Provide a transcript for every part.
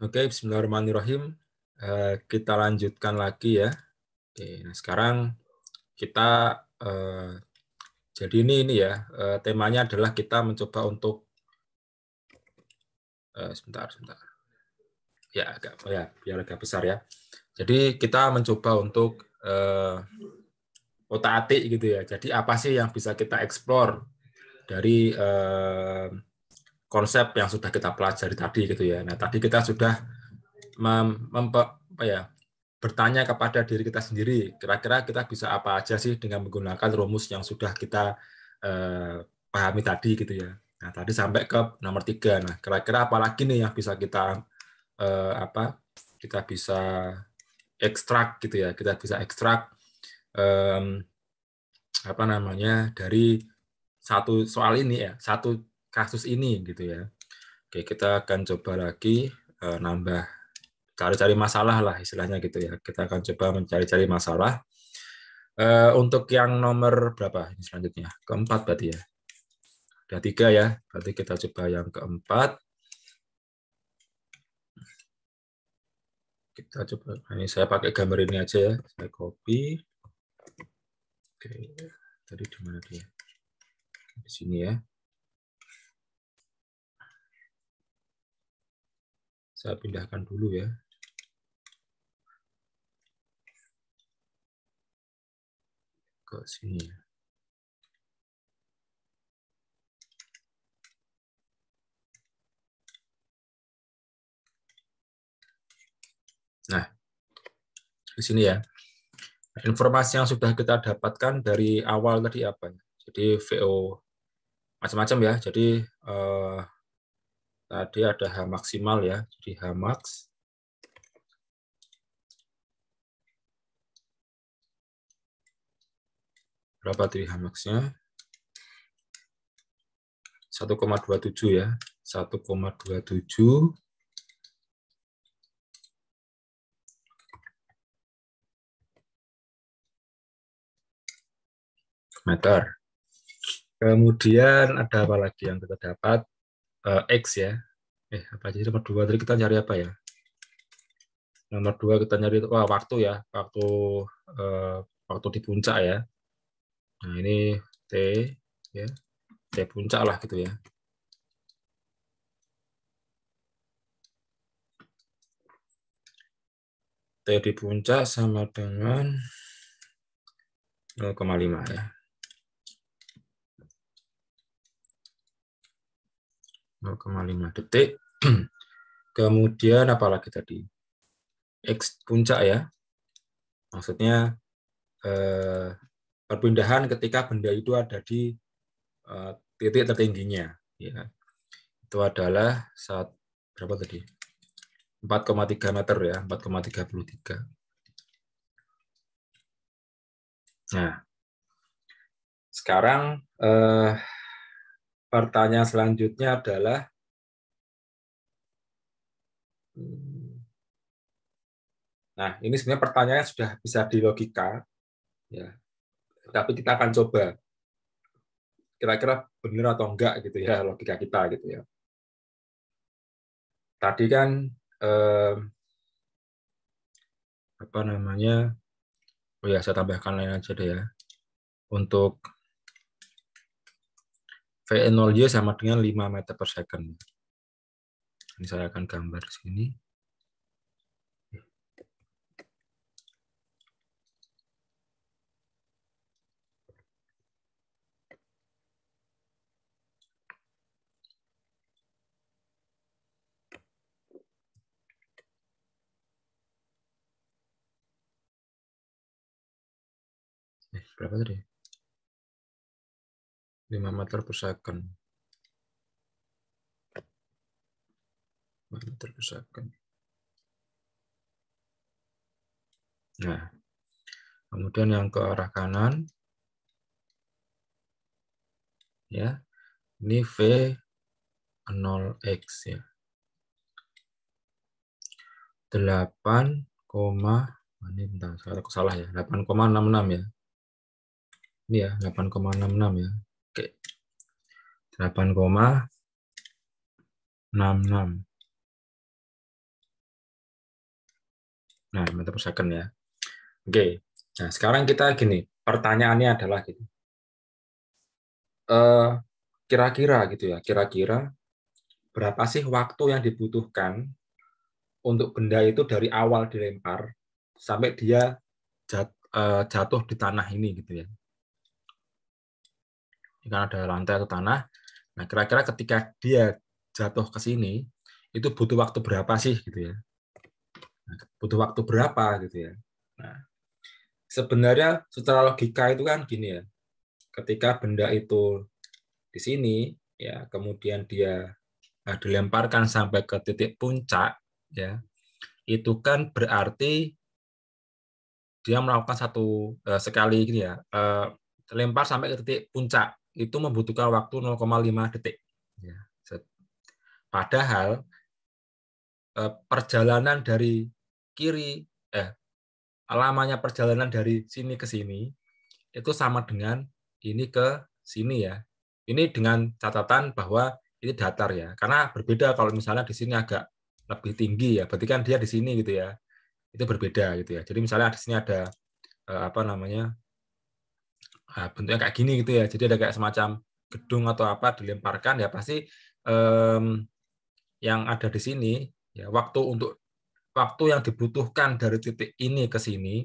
Oke, bismillahirrahmanirrahim. Kita lanjutkan lagi ya. Oke, nah sekarang kita jadi ini ya, temanya adalah kita mencoba untuk sebentar. Ya, biar agak besar ya. Jadi kita mencoba untuk otak-atik gitu ya. Jadi apa sih yang bisa kita eksplor dari konsep yang sudah kita pelajari tadi gitu ya. Nah, tadi kita sudah bertanya kepada diri kita sendiri, kira-kira kita bisa apa aja sih dengan menggunakan rumus yang sudah kita pahami tadi gitu ya. Nah, tadi sampai ke nomor 3. Nah, kira-kira apa lagi nih yang bisa kita kita bisa ekstrak gitu ya. Kita bisa ekstrak dari satu soal ini ya, satu kasus ini gitu ya. Oke, kita akan coba lagi nambah cari-cari masalah lah istilahnya gitu ya. Kita akan coba mencari-cari masalah. Untuk yang nomor berapa ini selanjutnya? Keempat berarti ya. Ada 3 ya. Berarti kita coba yang keempat. Kita coba. Ini saya pakai gambar ini aja ya. Saya copy. Oke. Tadi di mana dia? Di sini ya. Saya pindahkan dulu ya. Ke sini ya. Nah, di sini ya. Informasi yang sudah kita dapatkan dari awal tadi apa? Jadi VO macam-macam ya. Jadi tadi ada H maksimal ya. Jadi H max. Berapa tadi H max-nya? 1,27 ya. 1,27 meter. Kemudian ada apa lagi yang kita dapat? X ya. Apa aja nomor 2 tadi kita cari apa ya? Nomor 2 kita nyari waktu ya, waktu di puncak ya. Nah, ini T ya. T puncak lah gitu ya. T di puncak sama dengan 0,5 ya. 0,5 detik. Kemudian apa lagi tadi? X puncak ya. Maksudnya perpindahan ketika benda itu ada di titik tertingginya. Ya. Itu adalah berapa tadi? 4,3 meter ya, 4,33. Nah, sekarang pertanyaan selanjutnya adalah nah, ini sebenarnya pertanyaannya sudah bisa dilogika ya. Tapi kita akan coba kira-kira benar atau enggak gitu ya logika kita gitu ya. Tadi kan apa namanya? Oh ya, saya tambahkan lain aja deh ya. Untuk V0Y sama dengan 5 meter per second. Ini saya akan gambar di sini. Berapa tadi? 5 meter per second. 5 meter per second. Nah, kemudian yang ke arah kanan, ya, ini V0X ya. 8, ini bentar, saya salah ya, 8,66 ya. Ini ya, 8,66 ya. Oke. 8,66. Nah, meter per second ya. Oke. Nah, sekarang kita gini, pertanyaannya adalah gitu. Kira-kira gitu ya, kira-kira berapa sih waktu yang dibutuhkan untuk benda itu dari awal dilempar sampai dia jatuh di tanah ini gitu ya. Ini kan ada lantai atau tanah. Nah, kira-kira ketika dia jatuh ke sini itu butuh waktu berapa sih gitu ya. Nah, butuh waktu berapa gitu ya. Nah, sebenarnya secara logika itu kan gini ya. Ketika benda itu di sini ya, kemudian dia dilemparkan sampai ke titik puncak ya, itu kan berarti dia melakukan sekali gini ya, lempar sampai ke titik puncak itu membutuhkan waktu 0,5 detik ya. Padahal perjalanan dari kiri lamanya perjalanan dari sini ke sini itu sama dengan ini ke sini ya. Ini dengan catatan bahwa ini datar ya. Karena berbeda kalau misalnya di sini agak lebih tinggi ya. Berarti kan dia di sini gitu ya. Itu berbeda gitu ya. Jadi misalnya di sini ada apa namanya? Bentuknya kayak gini gitu ya. Jadi ada kayak semacam gedung atau apa dilemparkan ya pasti yang ada di sini ya waktu yang dibutuhkan dari titik ini ke sini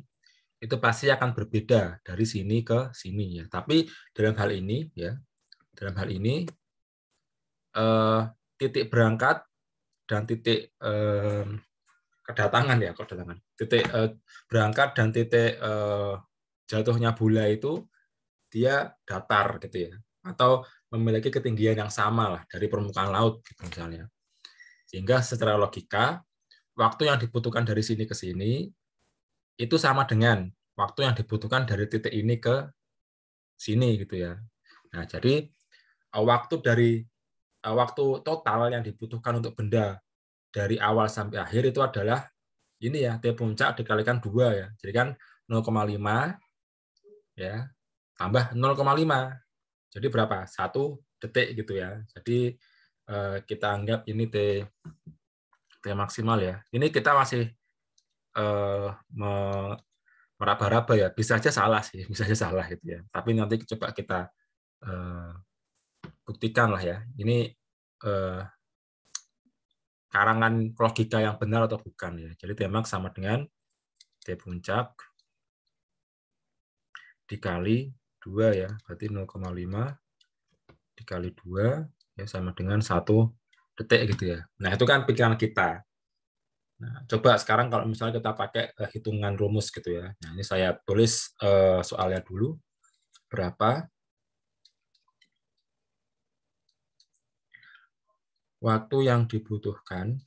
itu pasti akan berbeda dari sini ke sini ya. Tapi dalam hal ini ya, dalam hal ini titik berangkat dan titik kedatangan ya, kedatangan. Titik berangkat dan titik jatuhnya bola itu dia datar gitu ya. Atau memiliki ketinggian yang sama lah dari permukaan laut gitu misalnya. Sehingga secara logika waktu yang dibutuhkan dari sini ke sini itu sama dengan waktu yang dibutuhkan dari titik ini ke sini gitu ya. Nah, jadi waktu total yang dibutuhkan untuk benda dari awal sampai akhir itu adalah ini ya, T puncak dikalikan 2 ya. Jadi kan 0,5 ya tambah 0,5. Jadi berapa? 1 detik gitu ya. Jadi kita anggap ini T maksimal ya. Ini kita masih meraba-raba ya. Bisa aja salah sih, bisa aja salah gitu ya. Tapi nanti coba kita buktikan lah ya. Ini karangan logika yang benar atau bukan ya. Jadi Tmax sama dengan T puncak dikali 2 ya. Berarti 0,5 dikali 2 ya sama dengan 1 detik gitu ya. Nah, itu kan pikiran kita. Nah, coba sekarang kalau misalnya kita pakai hitungan rumus gitu ya. Nah, ini saya tulis soalnya dulu. Berapa waktu yang dibutuhkan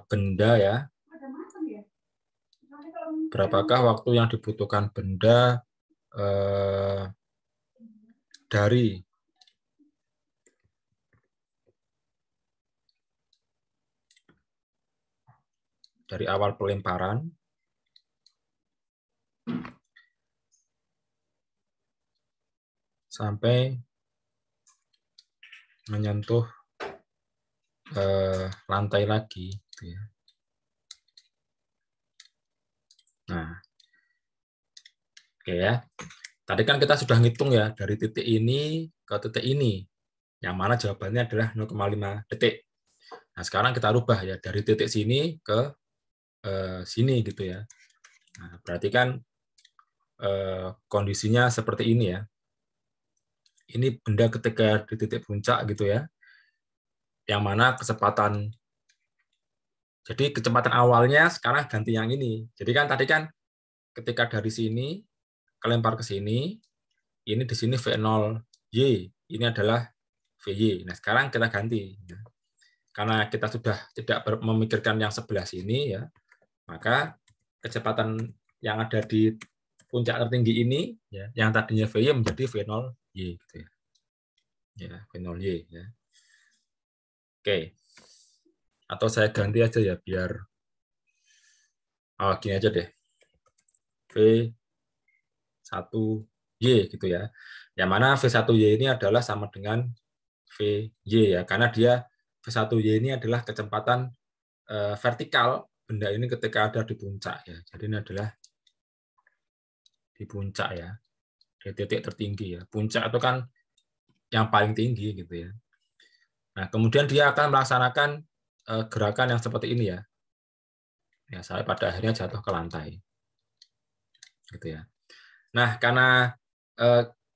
benda ya, berapakah waktu yang dibutuhkan benda dari awal pelemparan sampai menyentuh lantai lagi gitu ya. Nah, oke ya. Tadi kan kita sudah ngitung ya dari titik ini ke titik ini, yang mana jawabannya adalah 0,5 detik. Nah, sekarang kita rubah ya dari titik sini ke sini gitu ya. Nah, berarti kan kondisinya seperti ini ya. Ini benda ketika di titik puncak gitu ya, yang mana kecepatan awalnya sekarang ganti yang ini. Jadi kan tadi kan ketika dari sini kelempar ke sini, ini di sini V0Y, ini adalah VY. Nah, sekarang kita ganti. Karena kita sudah tidak memikirkan yang sebelah sini ya, maka kecepatan yang ada di puncak tertinggi ini ya, yang tadinya VY menjadi V0Y gitu ya. Ya, V0Y ya. Oke. Atau saya ganti aja ya biar gini aja deh. V1Y gitu ya. Yang mana V1Y ini adalah sama dengan VY ya, karena dia V1Y ini adalah kecepatan vertikal benda ini ketika ada di puncak ya. Jadi ini adalah di puncak ya, di titik tertinggi ya. Puncak itu kan yang paling tinggi gitu ya. Nah, kemudian dia akan melaksanakan gerakan yang seperti ini ya. Ya, sampai pada akhirnya jatuh ke lantai. Gitu ya. Nah, karena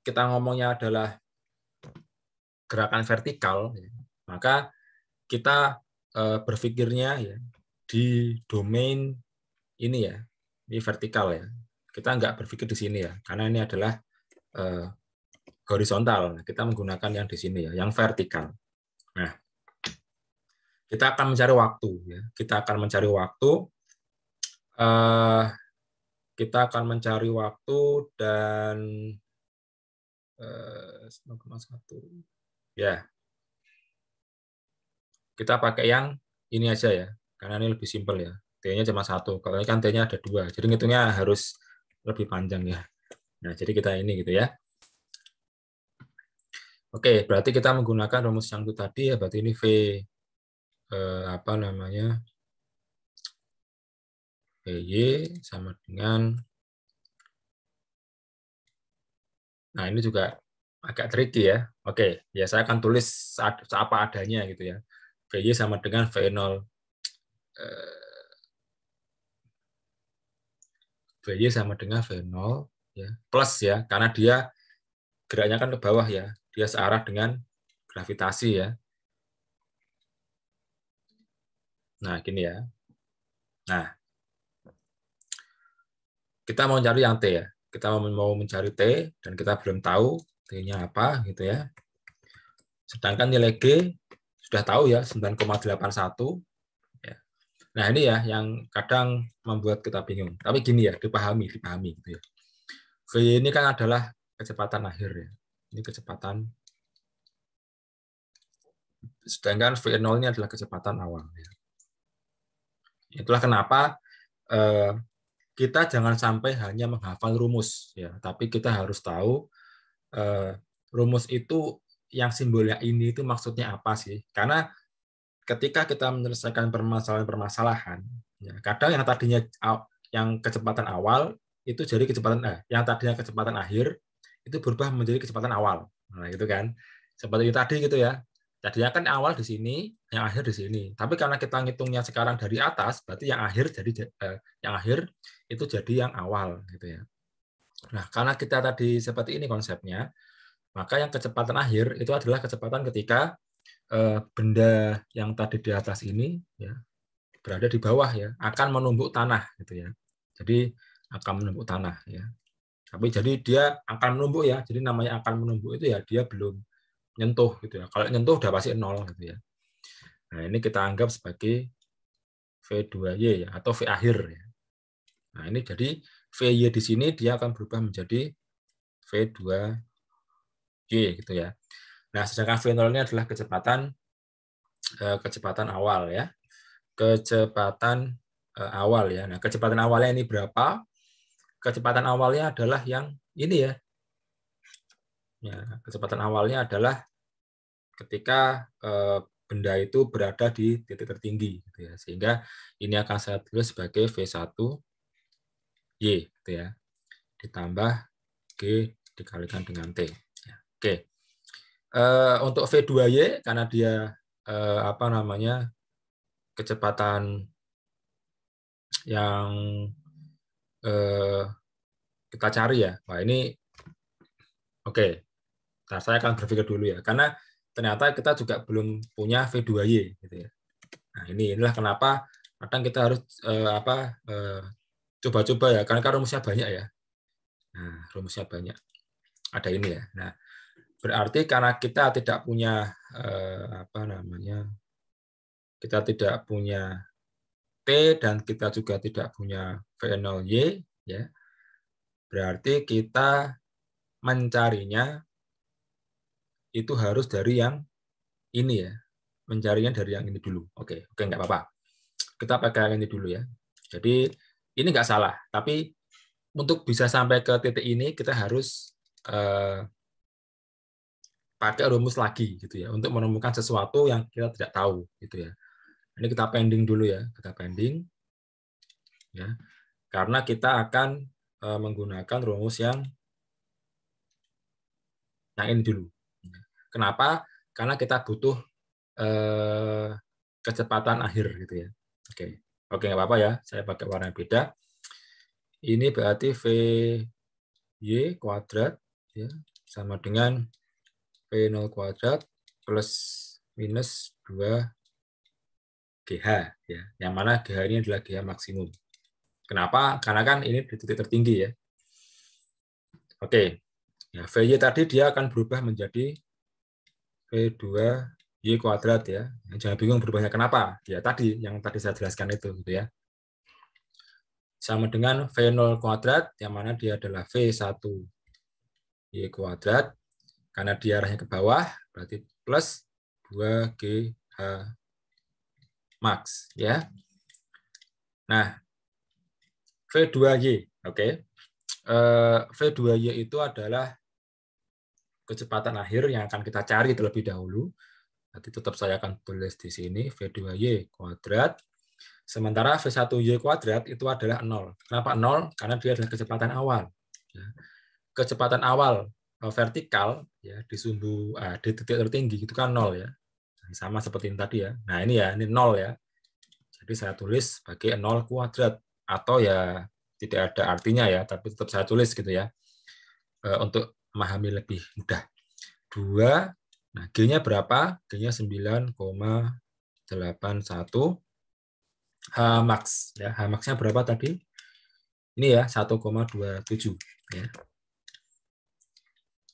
kita ngomongnya adalah gerakan vertikal, ya, maka kita berpikirnya ya di domain ini ya, ini vertikal ya. Kita nggak berpikir di sini ya, karena ini adalah horizontal. Kita menggunakan yang di sini ya, yang vertikal. Nah, kita akan mencari waktu ya. Kita akan mencari waktu. Kita akan mencari waktu dan 9,1 ya. Kita pakai yang ini aja ya, karena ini lebih simpel ya. T-nya cuma 1. Kalau ini kan T-nya ada 2. Jadi ngitungnya harus lebih panjang ya. Nah, jadi kita ini gitu ya. Oke, berarti kita menggunakan rumus yang itu tadi ya, berarti ini V apa namanya? VY sama dengan, nah ini juga agak tricky ya. Oke, ya saya akan tulis apa adanya gitu ya. VY sama dengan V0 VY sama dengan V0 ya, plus ya, karena dia geraknya kan ke bawah ya, dia searah dengan gravitasi ya. Nah, gini ya. Nah, kita mau cari yang T ya. Kita mau mencari T dan kita belum tahu T-nya apa gitu ya. Sedangkan nilai G sudah tahu ya, 9,81 ya. Nah, ini ya yang kadang membuat kita bingung. Tapi gini ya, dipahami gitu ya. V ini kan adalah kecepatan akhir ya. Ini kecepatan, sedangkan V0 ini adalah kecepatan awal ya. Itulah kenapa kita jangan sampai hanya menghafal rumus ya, tapi kita harus tahu rumus itu yang simbolnya ini itu maksudnya apa sih? Karena ketika kita menyelesaikan permasalahan-permasalahan, ya, kadang yang tadinya yang kecepatan awal itu jadi kecepatan yang tadinya kecepatan akhir itu berubah menjadi kecepatan awal. Nah, itu kan seperti tadi gitu ya. Tadinya kan awal di sini, yang akhir di sini. Tapi karena kita ngitungnya sekarang dari atas, berarti yang akhir jadi yang akhir itu jadi yang awal gitu ya. Nah, karena kita tadi seperti ini konsepnya, maka yang kecepatan akhir itu adalah kecepatan ketika benda yang tadi di atas ini ya berada di bawah ya, akan menumbuk tanah gitu ya. Jadi akan menumbuk tanah ya. Tapi jadi dia akan menumbuk ya. Jadi namanya akan menumbuk itu ya dia belum nyentuh gitu ya. Kalau nyentuh udah pasti 0 gitu ya. Nah, ini kita anggap sebagai V2Y ya, atau V akhir ya. Nah, ini jadi VY di sini dia akan berubah menjadi V2Y gitu ya. Nah, sedangkan V0 ini adalah kecepatan awal ya. Kecepatan awal ya. Nah, kecepatan awalnya ini berapa? Kecepatan awalnya adalah yang ini ya. Ya, kecepatan awalnya adalah ketika benda itu berada di titik tertinggi gitu ya. Sehingga ini akan saya tulis sebagai V1Y gitu ya. Ditambah G dikalikan dengan T. Ya, oke. Untuk V2Y karena dia apa namanya? Kecepatan yang kita cari ya. Wah, ini oke. Nah, saya akan berpikir dulu ya, karena ternyata kita juga belum punya V2Y gitu ya. Nah, inilah kenapa kadang kita harus coba-coba ya, karena kan rumusnya banyak ya. Nah, rumusnya banyak. Ada ini ya. Nah, berarti karena kita tidak punya apa namanya? Kita tidak punya T dan kita juga tidak punya V0Y ya. Berarti kita mencarinya itu harus dari yang ini ya, mencarinya dari yang ini dulu. Oke, nggak apa-apa. Kita pakai yang ini dulu ya. Jadi ini nggak salah, tapi untuk bisa sampai ke titik ini kita harus pakai rumus lagi gitu ya untuk menemukan sesuatu yang kita tidak tahu gitu ya. Ini kita pending dulu ya, kita pending ya. Karena kita akan menggunakan rumus yang ini dulu. Kenapa? Karena kita butuh kecepatan akhir gitu ya. Oke, nggak apa-apa ya. Saya pakai warna beda. Ini berarti VY kuadrat ya, sama dengan V0 kuadrat plus minus 2GH ya. Yang mana GH ini adalah GH maksimum. Kenapa? Karena kan ini di titik tertinggi ya. Oke. Ya, VY tadi dia akan berubah menjadi V2Y kuadrat ya. Jangan bingung berubahnya kenapa? Ya tadi yang tadi saya jelaskan itu gitu ya. Sama dengan V0 kuadrat yang mana dia adalah V1Y kuadrat. Karena dia arahnya ke bawah berarti plus 2GH max ya. Nah, V2Y, oke. V2Y itu adalah kecepatan akhir yang akan kita cari terlebih dahulu. Nanti tetap saya akan tulis di sini V2Y kuadrat. Sementara V1Y kuadrat itu adalah 0. Kenapa 0? Karena dia adalah kecepatan awal. Kecepatan awal vertikal ya di sumbu di titik tertinggi itu kan 0 ya. Sama seperti ini tadi ya. Nah, ini ya, ini 0 ya. Jadi saya tulis sebagai 0 kuadrat atau ya tidak ada artinya ya, tapi tetap saya tulis gitu ya. Untuk memahami lebih mudah. 2. Nah, G-nya berapa? G-nya 9,81 H max ya. H max-nya berapa tadi? Ini ya 1,27 ya.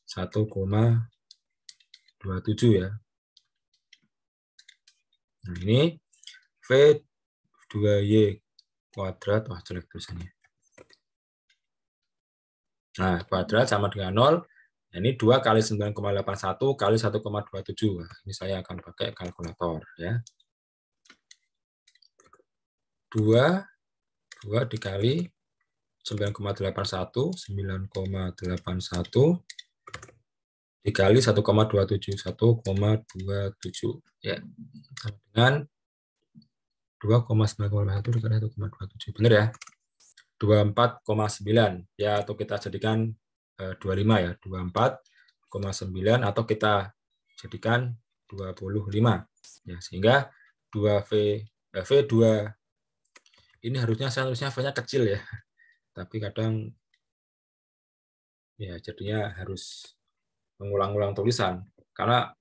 1,27 ya. Nah, ini V2Y kuadrat, wah jelek tulisannya. Nah, kuadrat sama dengan 0. Ini 2 kali 9,81 kali 1,27. Nah, ini saya akan pakai kalkulator ya. 2 dikali 9,81 dikali 1,27 ya. Dengan 2,9,1 dikali 1,27. Benar ya? 24,9 ya, atau kita jadikan 25 ya, 24,9 atau kita jadikan 25 ya, sehingga V2 ini harusnya V-nya kecil ya, tapi kadang ya jadinya harus mengulang-ulang tulisan karena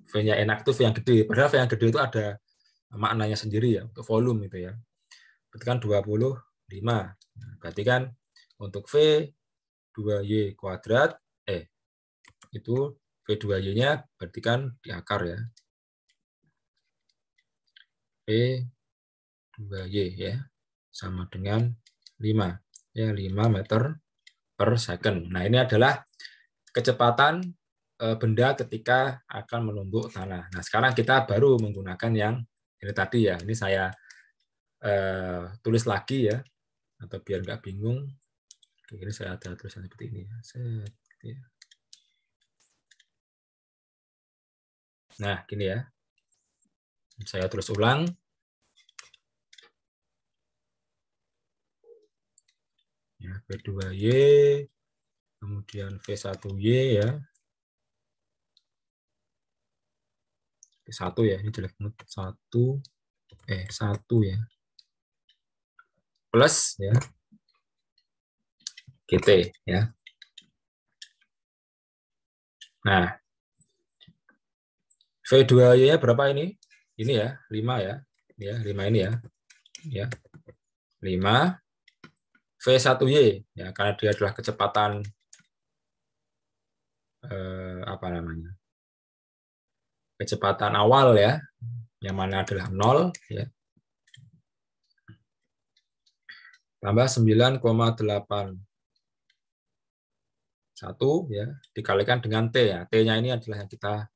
V-nya enak itu V yang gede, padahal V yang gede itu ada maknanya sendiri ya, untuk volume itu ya. Berarti kan 25. Berarti kan untuk V2Y kuadrat itu V2Y-nya berarti kan di akar ya. V2Y ya sama dengan 5 ya, 5 meter per second. Nah, ini adalah kecepatan benda ketika akan menumbuk tanah. Nah, sekarang kita baru menggunakan yang ini tadi ya. Ini saya tulis lagi ya, atau biar nggak bingung. Ini saya ada tulisan seperti ini. Nah, gini ya. Saya tulis ulang. Ya, V2Y, kemudian V1Y ya. V1 ya, ini jelek banget. 1 ya. Plus ya. GT ya. Nah, V2Y-nya berapa ini? Ini ya, 5 ya. Ya, 5 ini ya. Ya. 5 V1Y ya, karena dia adalah kecepatan apa namanya? Kecepatan awal ya, yang mana adalah 0 ya. Tambah 9,81 ya, dikalikan dengan T ya. T-nya ini adalah yang kita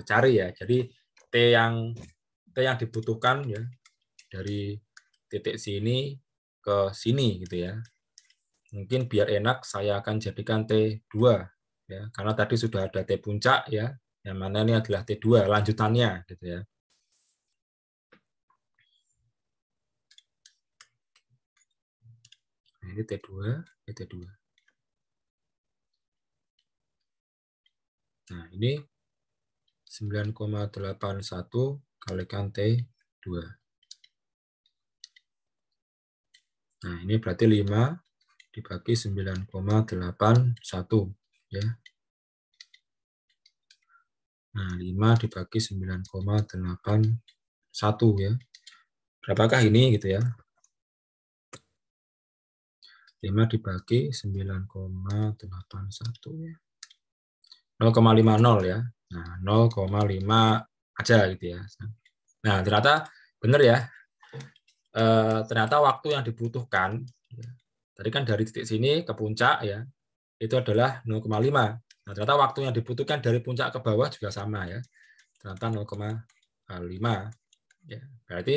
cari ya. Jadi T yang dibutuhkan ya dari titik sini ke sini gitu ya. Mungkin biar enak saya akan jadikan T2 ya, karena tadi sudah ada T puncak ya. Yang mana ini adalah T2 lanjutannya gitu ya. Ini T2, ini T2. Nah, ini 9,81 kalikan T2. Nah, ini berarti 5 dibagi 9,81 ya. Nah, 5 dibagi 9,81 ya. Berapakah ini gitu ya? 5 dibagi 9,81 ya. 0,50 ya. Nah, 0,5 aja gitu ya. Nah, ternyata benar ya. Ternyata waktu yang dibutuhkan tadi kan dari titik sini ke puncak ya, itu adalah 0,5. Nah, ternyata waktu yang dibutuhkan dari puncak ke bawah juga sama ya. Ternyata 0,5 ya. Berarti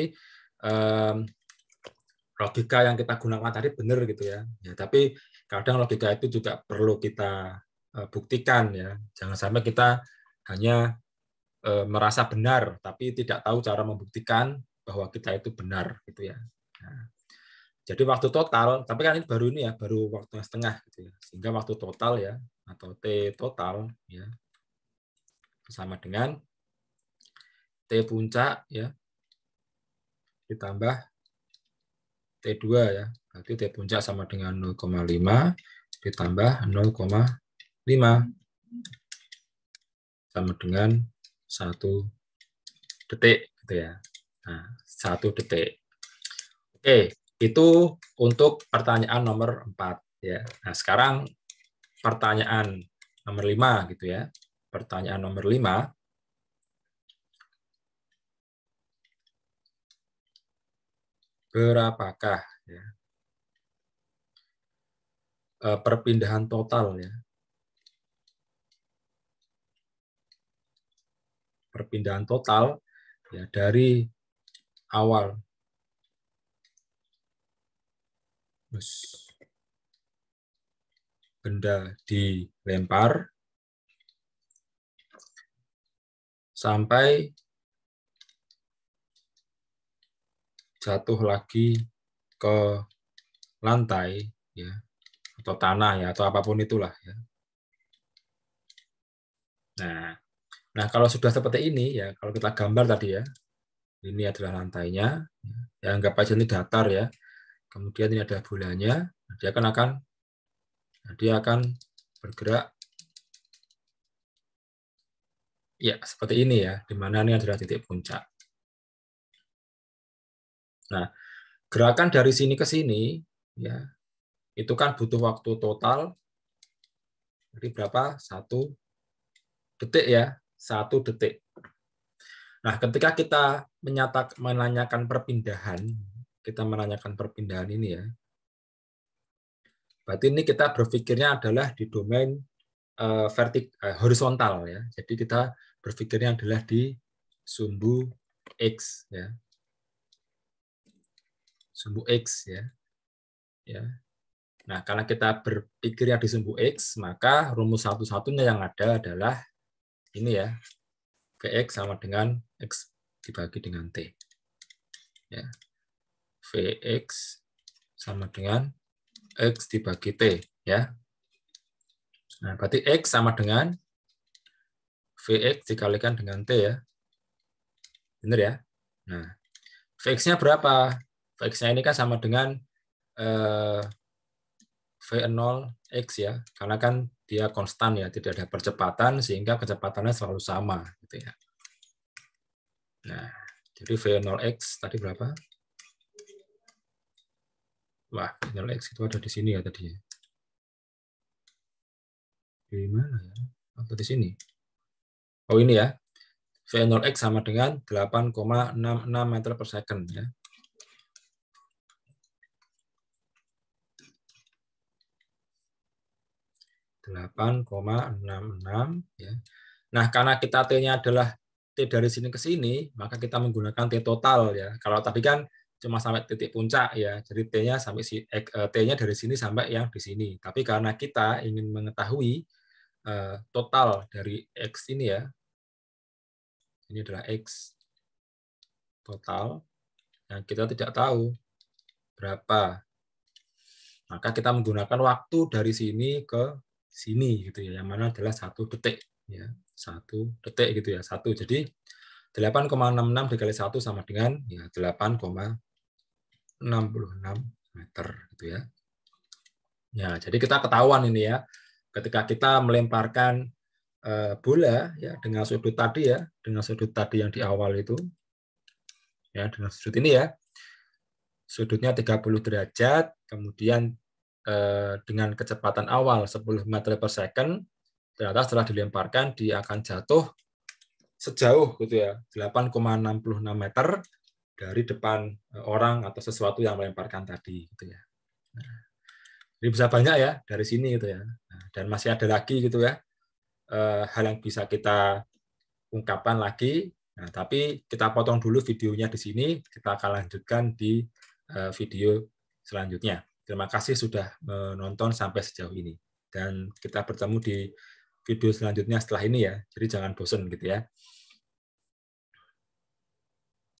logika yang kita gunakan tadi benar gitu ya. Ya, tapi kadang logika itu juga perlu kita buktikan ya. Jangan sampai kita hanya merasa benar tapi tidak tahu cara membuktikan bahwa kita itu benar gitu ya. Nah, jadi waktu total, tapi kan ini ya, baru waktu setengah gitu ya. Sehingga waktu total ya atau T total ya sama dengan T puncak ya ditambah T2 ya. Berarti T puncak sama dengan 0,5 ditambah 0,5 sama dengan 1 detik gitu ya. Nah, 1 detik. Oke, itu untuk pertanyaan nomor 4 ya. Nah, sekarang pertanyaan nomor 5 gitu ya. Pertanyaan nomor 5. Berapakah ya, perpindahan total ya. Perpindahan total ya dari awal benda dilempar sampai jatuh lagi ke lantai ya atau tanah ya atau apapun itulah ya. Nah, kalau sudah seperti ini ya, kalau kita gambar tadi ya, ini adalah lantainya, ya anggap aja ini datar ya. Kemudian ini ada bulannya, dia akan bergerak ya seperti ini ya, di mana ini adalah titik puncak. Nah, gerakan dari sini ke sini ya, itu kan butuh waktu total jadi berapa? 1 detik ya, 1 detik. Nah, ketika kita menanyakan perpindahan ini ya, berarti ini kita berpikirnya adalah di domain horizontal ya. Jadi kita berpikirnya adalah di sumbu X ya. Sumbu X ya. Ya. Nah, karena kita berpikirnya di sumbu X, maka rumus satu-satunya yang ada adalah ini ya. Vx sama dengan X dibagi dengan T. Ya. Vx sama dengan X dibagi T ya. Nah, berarti X sama dengan Vx dikalikan dengan T ya. Benar ya? Nah, Vx-nya berapa? Vx-nya ini kan sama dengan V0x ya, karena kan dia konstan ya, tidak ada percepatan sehingga kecepatannya selalu sama gitu ya. Nah, jadi V0x tadi berapa? Wah, V0x itu ada di sini ya tadi ya. Di mana ya? Atau di sini? Oh, ini ya. V0x sama dengan 8,66 meter per second ya. 8,66 ya. Nah, karena kita T-nya adalah T dari sini ke sini, maka kita menggunakan T total ya. Kalau tadi kan cuma sampai titik puncak ya, jadi T-nya sampai T-nya dari sini sampai yang di sini. Tapi karena kita ingin mengetahui total dari X ini ya, Ini adalah X total yang kita tidak tahu berapa. Maka kita menggunakan waktu dari sini ke sini gitu ya, yang mana adalah 1 detik ya. 1 detik gitu ya. 1. Jadi 8,66 dikali 1 sama dengan ya 8,66 meter gitu ya. Ya, jadi kita ketahuan ini ya. Ketika kita melemparkan bola ya dengan sudut tadi ya, dengan sudut tadi yang di awal itu ya, dengan sudut ini ya. Sudutnya 30 derajat, kemudian dengan kecepatan awal 10 meter per second, ternyata setelah dilemparkan dia akan jatuh sejauh gitu ya 8,66 meter dari depan orang atau sesuatu yang melemparkan tadi gitu ya. Nah, jadi bisa banyak ya dari sini gitu ya. Nah, dan masih ada lagi gitu ya hal yang bisa kita ungkapkan lagi. Nah, tapi kita potong dulu videonya di sini, kita akan lanjutkan di video selanjutnya. Terima kasih sudah menonton sampai sejauh ini. Dan kita bertemu di video selanjutnya setelah ini ya. Jadi jangan bosan gitu ya.